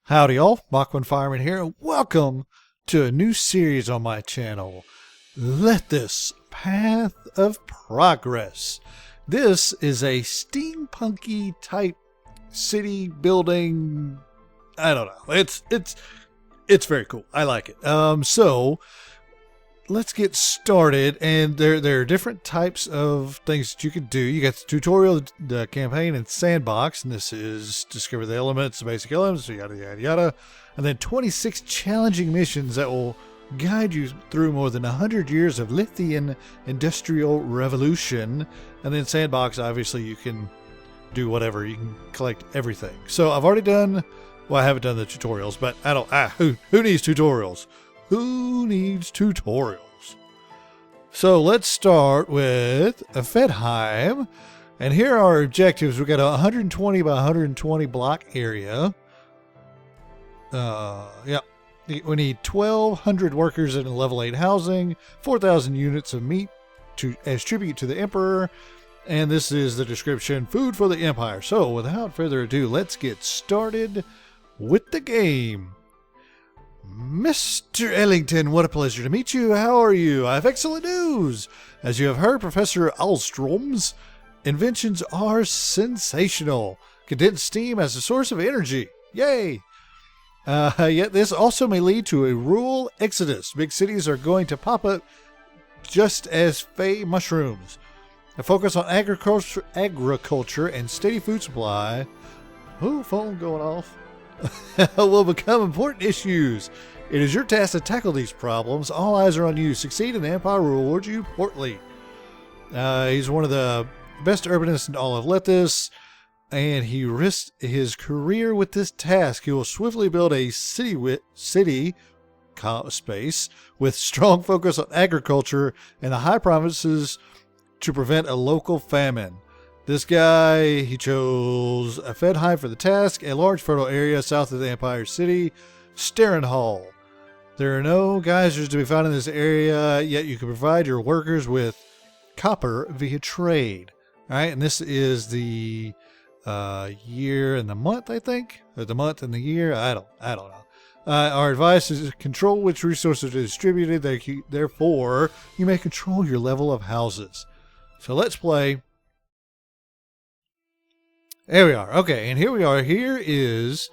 Howdy all, Bachman Fireman here, and welcome to a new series on my channel, Lethis, Path of Progress. This is a steampunky type city building. I don't know. It's very cool. I like it. So let's get started. And there are different types of things that you can do. You got the tutorial, the campaign, and sandbox. And this is discover the elements, the basic elements, yada yada yada. And then 26 challenging missions that will guide you through more than 100 years of Lithian industrial revolution. And then sandbox, obviously, you can do whatever. You can collect everything. So I've already done. Well, I haven't done the tutorials, but I don't. Who needs tutorials? Who needs tutorials? So let's start with a Fedheim. And here are our objectives. We've got a 120 by 120 block area. Yeah. We need 1,200 workers in level 8 housing, 4,000 units of meat as tribute to the Emperor. And this is the description, food for the Empire. So without further ado, let's get started with the game. Mr. Ellington, what a pleasure to meet you. How are you? I have excellent news. As you have heard, Professor Alstrom's inventions are sensational. Condensed steam as a source of energy. Yay! Yet this also may lead to a rural exodus. Big cities are going to pop up just as fey mushrooms. A focus on agriculture and steady food supply. Ooh, phone going off. Will become important issues. It is your task to tackle these problems. All eyes are on you. Succeed and the Empire will reward you portly. He's one of the best urbanists in all of Lethis, and he risked his career with this task. He will swiftly build a city space with strong focus on agriculture and the high promises to prevent a local famine. This guy, he chose a Fedheim for the task, a large fertile area south of the Empire City, Starenhall. There are no geysers to be found in this area, yet you can provide your workers with copper via trade. All right, and this is the year and the month, I think, or the month and the year. I don't know. Our advice is to control which resources are distributed. Therefore, you may control your level of houses. So let's play. There we are. Okay, and here we are. Here is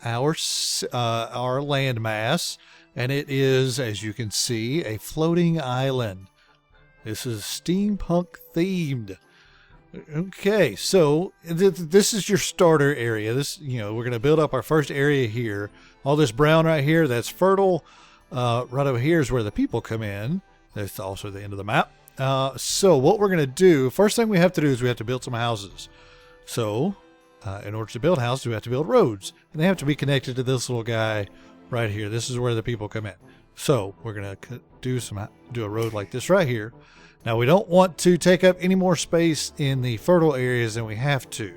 our landmass, and it is, as you can see, a floating island. This is steampunk themed. Okay, so this is your starter area. This, we're going to build up our first area here. All this brown right here, that's fertile. Right over here is where the people come in. That's also the end of the map. So what we're going to do, first thing we have to do is we have to build some houses. So, in order to build houses, we have to build roads. And they have to be connected to this little guy right here. This is where the people come in. So, we're going to do a road like this right here. Now, we don't want to take up any more space in the fertile areas than we have to.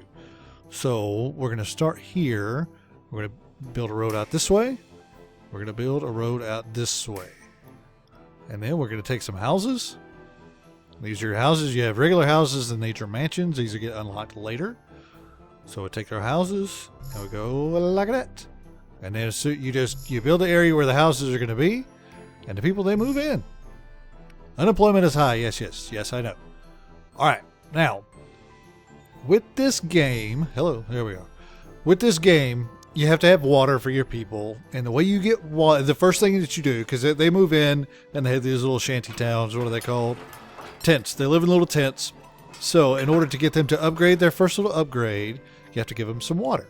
So, we're going to start here. We're going to build a road out this way. We're going to build a road out this way. And then we're going to take some houses. These are your houses. You have regular houses and nature mansions. These will get unlocked later. So we take our houses and we go like that. And then you build the area where the houses are going to be, and the people, they move in. Unemployment is high. Yes, I know. All right. Now, with this game, there we are. With this game, you have to have water for your people. And the way you get water, the first thing that you do, because they move in and they have these little shanty towns. What are they called? Tents. They live in little tents. So in order to get them to upgrade their first little upgrade, you have to give them some water.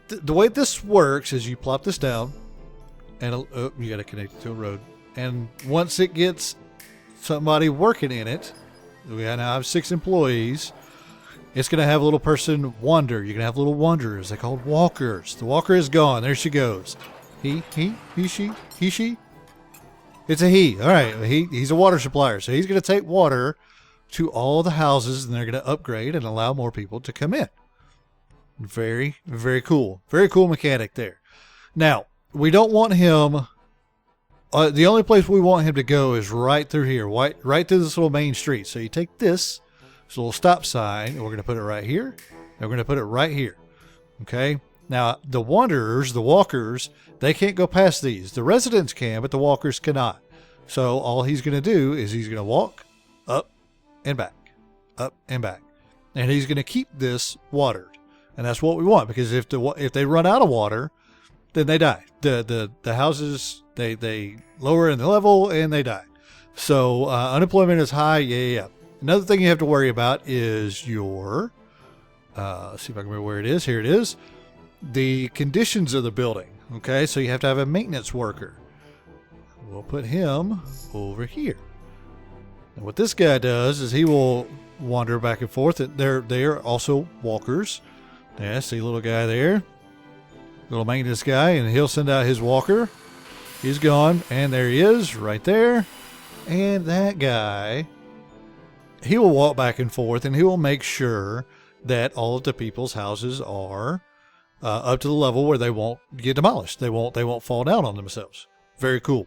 The way this works is you plop this down, and you got to connect it to a road. And once it gets somebody working in it, we now have 6 employees. It's going to have a little person wander. You're going to have little wanderers. They're called walkers. The walker is gone. There she goes. He, she. It's a he. All right. He's a water supplier. So he's going to take water to all the houses, and they're going to upgrade and allow more people to come in. Very, very cool. Very cool mechanic there. Now, we don't want him. The only place we want him to go is right through here, right through this little main street. So you take this little stop sign, and we're going to put it right here, and we're going to put it right here. Okay? Now, the wanderers, the walkers, they can't go past these. The residents can, but the walkers cannot. So all he's going to do is he's going to walk up and back, up and back. And he's going to keep this watered. And that's what we want, because if they run out of water, then they die. The houses, they lower in the level and they die. So unemployment is high. Yeah. Another thing you have to worry about is your, let's see if I can remember where it is. Here it is. The conditions of the building. Okay, so you have to have a maintenance worker. We'll put him over here. And what this guy does is he will wander back and forth. They're also walkers. Yeah, see, little guy there. Little maintenance guy, and he'll send out his walker. He's gone, and there he is, right there. And that guy, he will walk back and forth, and he will make sure that all of the people's houses are up to the level where they won't get demolished. They won't fall down on themselves. Very cool.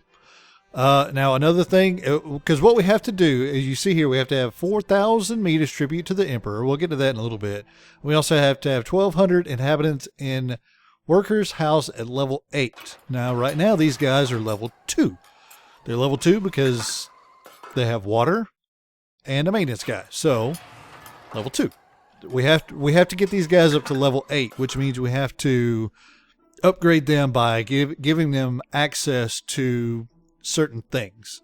Now another thing, because what we have to do is, you see here, we have to have 4,000 meters tribute to the emperor. We'll get to that in a little bit. We also have to have 1,200 inhabitants in workers' house at level 8. Now, right now, these guys are level 2. They're level 2 because they have water and a maintenance guy. So, level 2. We have to get these guys up to level 8, which means we have to upgrade them by giving them access to certain things.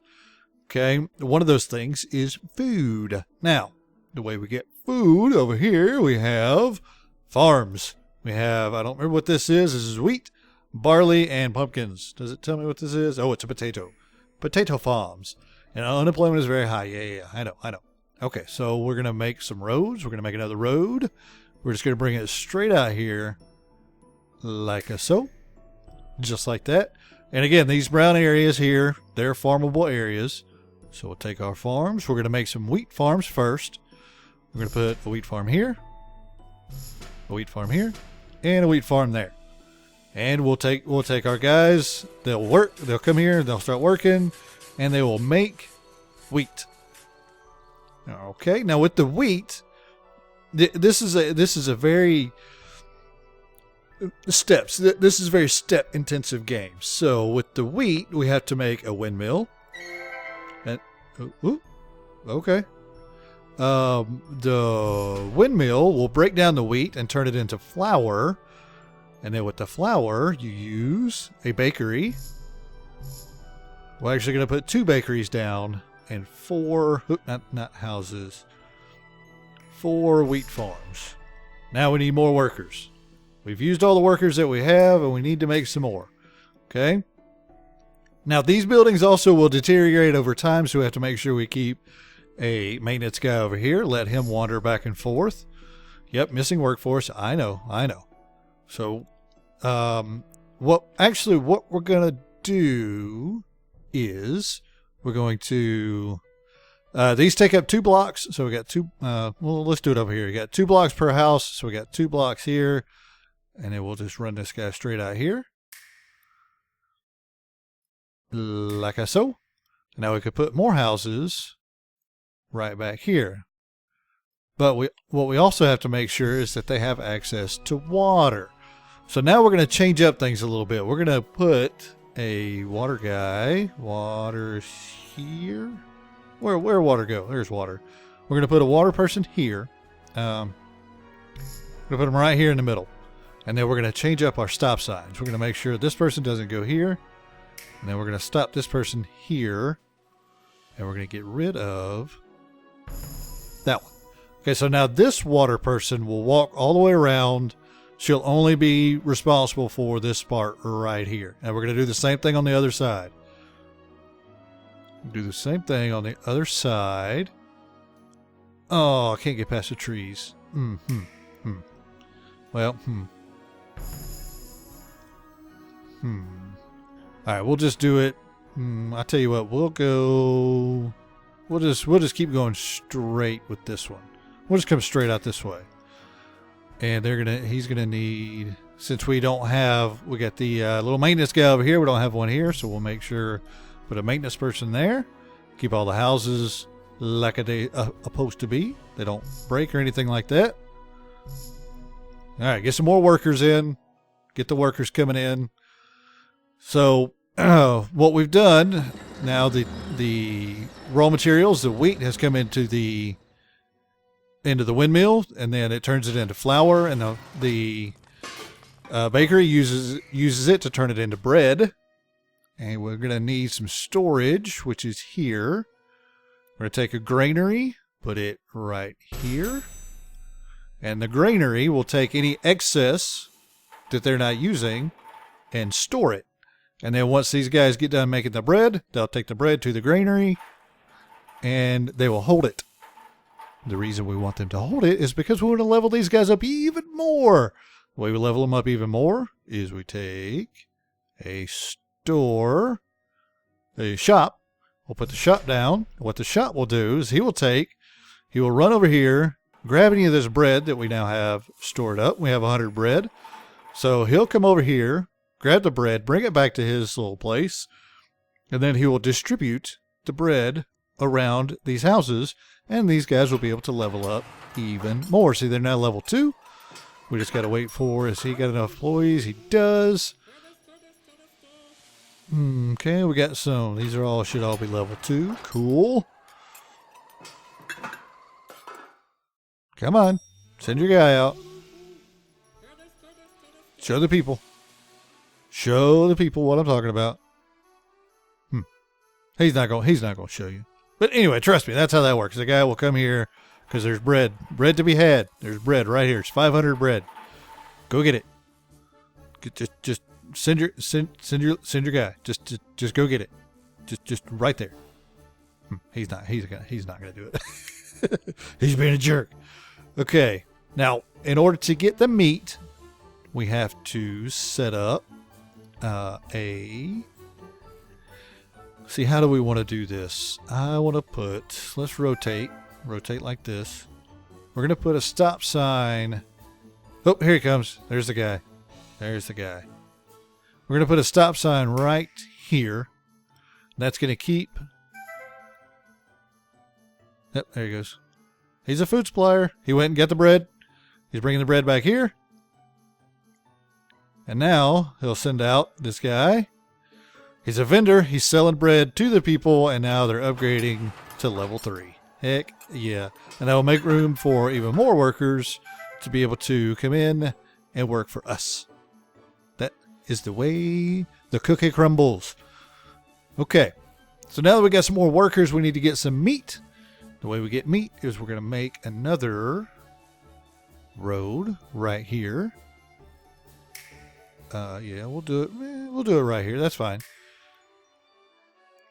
Okay, one of those things is food. Now, the way we get food over here, we have farms. We have, I don't remember what this is. This is wheat, barley, and pumpkins. Does it tell me what this is? Oh, it's a potato. Potato farms. And unemployment is very high. Yeah, I know. Okay, so we're going to make some roads. We're going to make another road. We're just going to bring it straight out here like so. Just like that. And again, these brown areas here, they're farmable areas. So we'll take our farms. We're going to make some wheat farms first. We're going to put a wheat farm here, a wheat farm here, and a wheat farm there. And we'll take our guys. They'll work. They'll come here. They'll start working, and they will make wheat. Okay. Now with the wheat, this is a very steps. This is a very step intensive game. So with the wheat, we have to make a windmill. And okay. The windmill will break down the wheat and turn it into flour. And then with the flour, you use a bakery. We're actually going to put 2 bakeries down and 4, not houses, 4 wheat farms. Now we need more workers. We've used all the workers that we have, and we need to make some more. Okay? Now, these buildings also will deteriorate over time, so we have to make sure we keep a maintenance guy over here. Let him wander back and forth. Yep, missing workforce. I know. So, what we're going to do is we're going to... these take up 2 blocks, so we got 2... well, let's do it over here. We got 2 blocks per house, so we got 2 blocks here. And then we'll just run this guy straight out here. Like so. Now we could put more houses right back here. But what we also have to make sure is that they have access to water. So now we're going to change up things a little bit. We're going to put a water guy. Water's here. Where water go? There's water. We're going to put a water person here. We're going to put them right here in the middle. And then we're going to change up our stop signs. We're going to make sure this person doesn't go here. And then we're going to stop this person here. And we're going to get rid of that one. Okay, so now this water person will walk all the way around. She'll only be responsible for this part right here. And we're going to do the same thing on the other side. Do the same thing on the other side. Oh, I can't get past the trees. Well, Alright, we'll just do it. I tell you what, we'll just keep going straight with this one. We'll just come straight out this way. And he's gonna need, since we got the little maintenance guy over here, we don't have one here, so we'll make sure put a maintenance person there. Keep all the houses like they supposed to be. They don't break or anything like that. Alright, get some more workers in. Get the workers coming in. So what we've done now, the raw materials, the wheat has come into the windmill, and then it turns it into flour, and the bakery uses it to turn it into bread. And we're going to need some storage, which is here. We're going to take a granary, put it right here. And the granary will take any excess that they're not using and store it. And then once these guys get done making the bread, they'll take the bread to the granary and they will hold it. The reason we want them to hold it is because we want to level these guys up even more. The way we level them up even more is we take a shop. We'll put the shop down. What the shop will do is he will run over here, grab any of this bread that we now have stored up. We have 100 bread. So he'll come over here, grab the bread, bring it back to his little place, and then he will distribute the bread around these houses, and these guys will be able to level up even more. See, they're now level 2. We just got to wait for, has he got enough employees? He does. Okay, we got some. These should all be level 2. Cool. Come on. Send your guy out. Show the people. Show the people what I'm talking about. He's not going to show you. But anyway, trust me, that's how that works. The guy will come here because there's bread to be had. There's bread right here. It's 500 bread. Go get it. Just send your guy. Just go get it. Just right there. He's not gonna do it. He's being a jerk. Okay. Now, in order to get the meat, we have to set up see, how do we want to do this? I want to let's rotate like this. We're going to put a stop sign. Oh, here he comes. There's the guy. We're going to put a stop sign right here. That's going to keep. Yep, there he goes. He's a food supplier. He went and got the bread. He's bringing the bread back here. And now he'll send out this guy. He's a vendor. He's selling bread to the people, and now they're upgrading to level 3. Heck yeah. And that will make room for even more workers to be able to come in and work for us. That is the way the cookie crumbles. Okay. So now that we got some more workers, we need to get some meat. The way we get meat is we're going to make another road right here. Yeah, we'll do it. We'll do it right here. That's fine.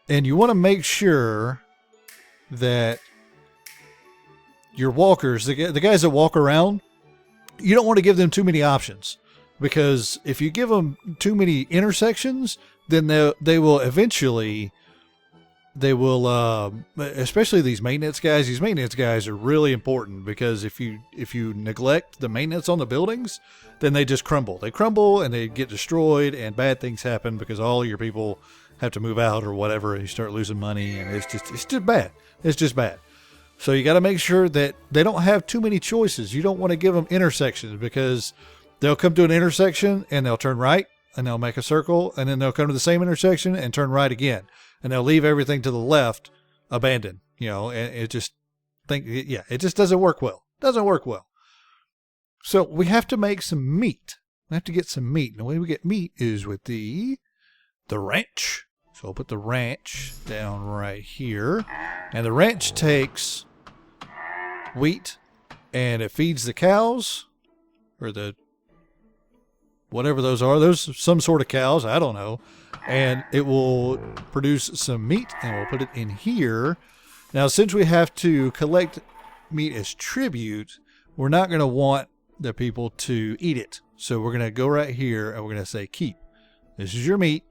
And you want to make sure that your walkers, the guys that walk around, you don't want to give them too many options, because if you give them too many intersections, then they will eventually, especially these maintenance guys. These maintenance guys are really important, because if you neglect the maintenance on the buildings, then they just crumble. They crumble and they get destroyed, and bad things happen because all your people have to move out or whatever, and you start losing money, and it's just bad. It's just bad. So you got to make sure that they don't have too many choices. You don't want to give them intersections, because they'll come to an intersection and they'll turn right and they'll make a circle, and then they'll come to the same intersection and turn right again, and they'll leave everything to the left abandoned. And it just doesn't work well. Doesn't work well. So we have to make some meat. We have to get some meat. And the way we get meat is with the wrench. So I'll put the wrench down right here. And the wrench takes wheat and it feeds the cows, or the whatever those are. Those are some sort of cows. I don't know. And it will produce some meat, and we'll put it in here. Now, since we have to collect meat as tribute, we're not going to want the people to eat it. So we're going to go right here and we're going to say keep. This is your meat.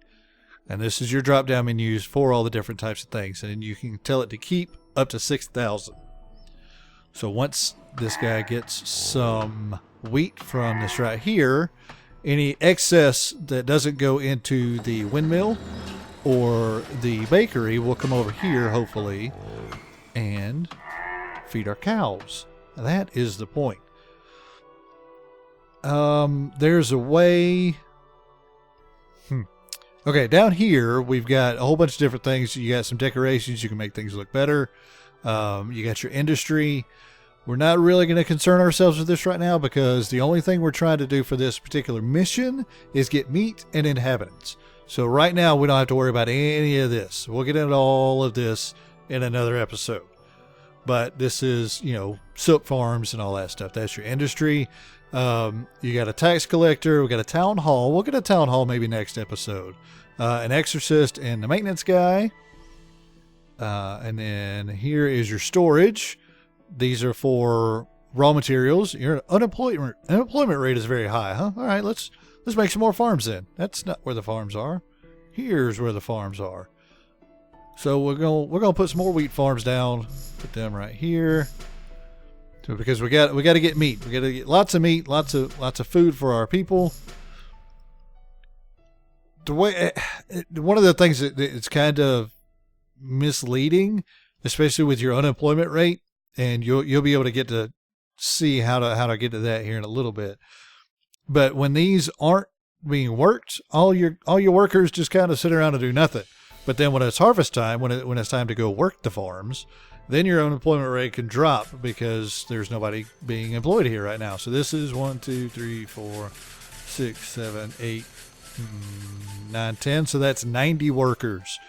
And this is your drop-down menus for all the different types of things. And you can tell it to keep up to 6,000. So once this guy gets some wheat from this right here, any excess that doesn't go into the windmill or the bakery will come over here, hopefully, and feed our cows. That is the point. There's a way Okay, down here, we've got a whole bunch of different things. You got some decorations. You can make things look better. You got your industry. We're not really going to concern ourselves with this right now because the only thing we're trying to do for this particular mission is get meat and inhabitants. So right now, we don't have to worry about any of this. We'll get into all of this in another episode. But this is, silk farms and all that stuff. That's your industry. You got a tax collector. We got a town hall. We'll get a town hall maybe next episode. An exorcist and the maintenance guy. And then here is your storage. These are for raw materials. Your unemployment rate is very high, huh? All right, let's make some more farms then. That's not where the farms are. Here's where the farms are. So we're gonna put some more wheat farms down. Put them right here. So because we got to get meat. We got to get lots of meat, lots of food for our people. One of the things that it's kind of misleading, especially with your unemployment rate, and you'll be able to get to see how to get to that here in a little bit. But when these aren't being worked, all your workers just kind of sit around and do nothing. But then when it's harvest time, when it's time to go work the farms, then your unemployment rate can drop because there's nobody being employed here right now. So this is 1, 2, 3, 4, 6, 7, 8, 9, 10. So that's 90 workers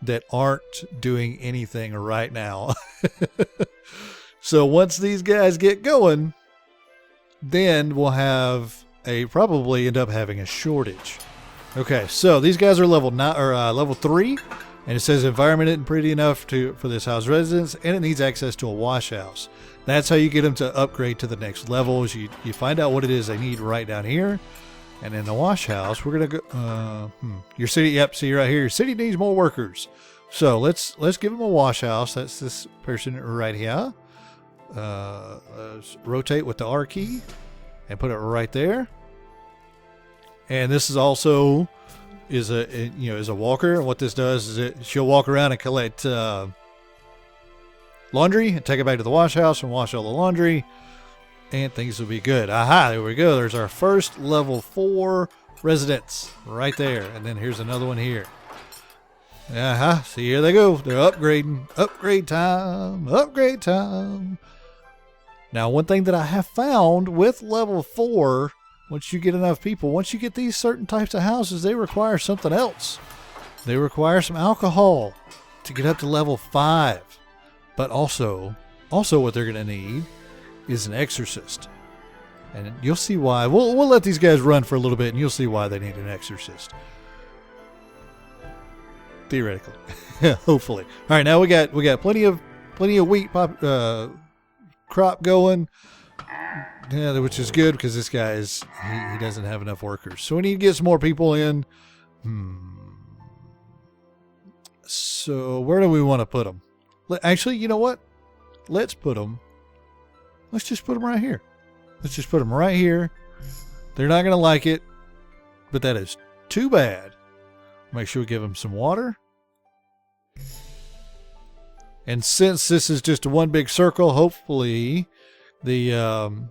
that aren't doing anything right now. So once these guys get going, then we'll probably end up having a shortage. Okay, so these guys are level 3, and it says environment isn't pretty enough for this house residence, and it needs access to a wash house. That's how you get them to upgrade to the next levels. You find out what it is they need right down here, and in the wash house, we're gonna go. Your city, yep. See right here, your city needs more workers. So let's give them a wash house. That's this person right here. Let's rotate with the R key and put it right there. And this is also is a walker. And what this does is she'll walk around and collect laundry and take it back to the wash house and wash all the laundry, and things will be good. Aha! There we go. There's our first level 4 residents right there. And then here's another one here. Aha! See, here they go. They're upgrading. Upgrade time. Upgrade time. Now, one thing that I have found with level 4. Once you get enough people, once you get these certain types of houses, they require something else. They require some alcohol to get up to level 5. But also what they're going to need is an exorcist. And you'll see why. We'll let these guys run for a little bit, and you'll see why they need an exorcist. Theoretically. Hopefully. All right, now we got plenty of wheat crop going. Yeah, which is good because this guy he doesn't have enough workers. So we need to get some more people in. So where do we want to put them? Actually, you know what? Let's just put them right here. Let's just put them right here. They're not going to like it, but that is too bad. Make sure we give them some water. And since this is just one big circle, hopefully the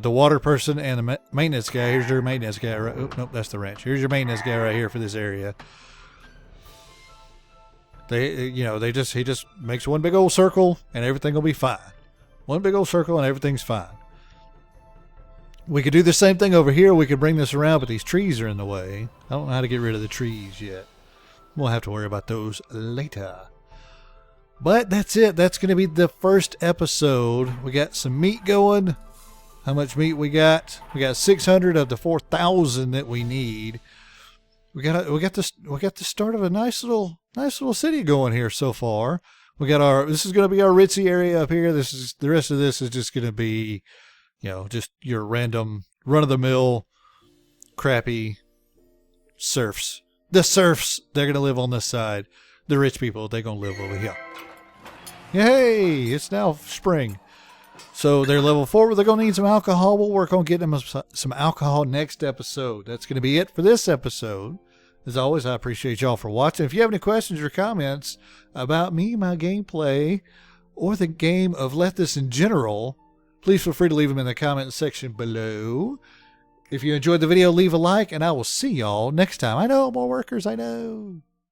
water person and the maintenance guy. Here's your maintenance guy. Right? Oh, nope, that's the ranch. Here's your maintenance guy right here for this area. He just makes one big old circle and everything will be fine. One big old circle and everything's fine. We could do the same thing over here. We could bring this around, but these trees are in the way. I don't know how to get rid of the trees yet. We'll have to worry about those later. But that's it. That's going to be the first episode. We got some meat going. How much meat we got? We got 600 of the 4,000 that we need. We got the start of a nice little city going here so far. This is going to be our ritzy area up here. The rest of this is just going to be, just your random run of the mill, crappy serfs. The serfs, they're going to live on this side. The rich people, they're going to live over here. Yay! It's now spring. So they're level 4. They're going to need some alcohol. We'll work on getting them some alcohol next episode. That's going to be it for this episode. As always, I appreciate y'all for watching. If you have any questions or comments about me, my gameplay, or the game of Lethis in general, please feel free to leave them in the comment section below. If you enjoyed the video, leave a like, and I will see y'all next time. I know, more workers, I know.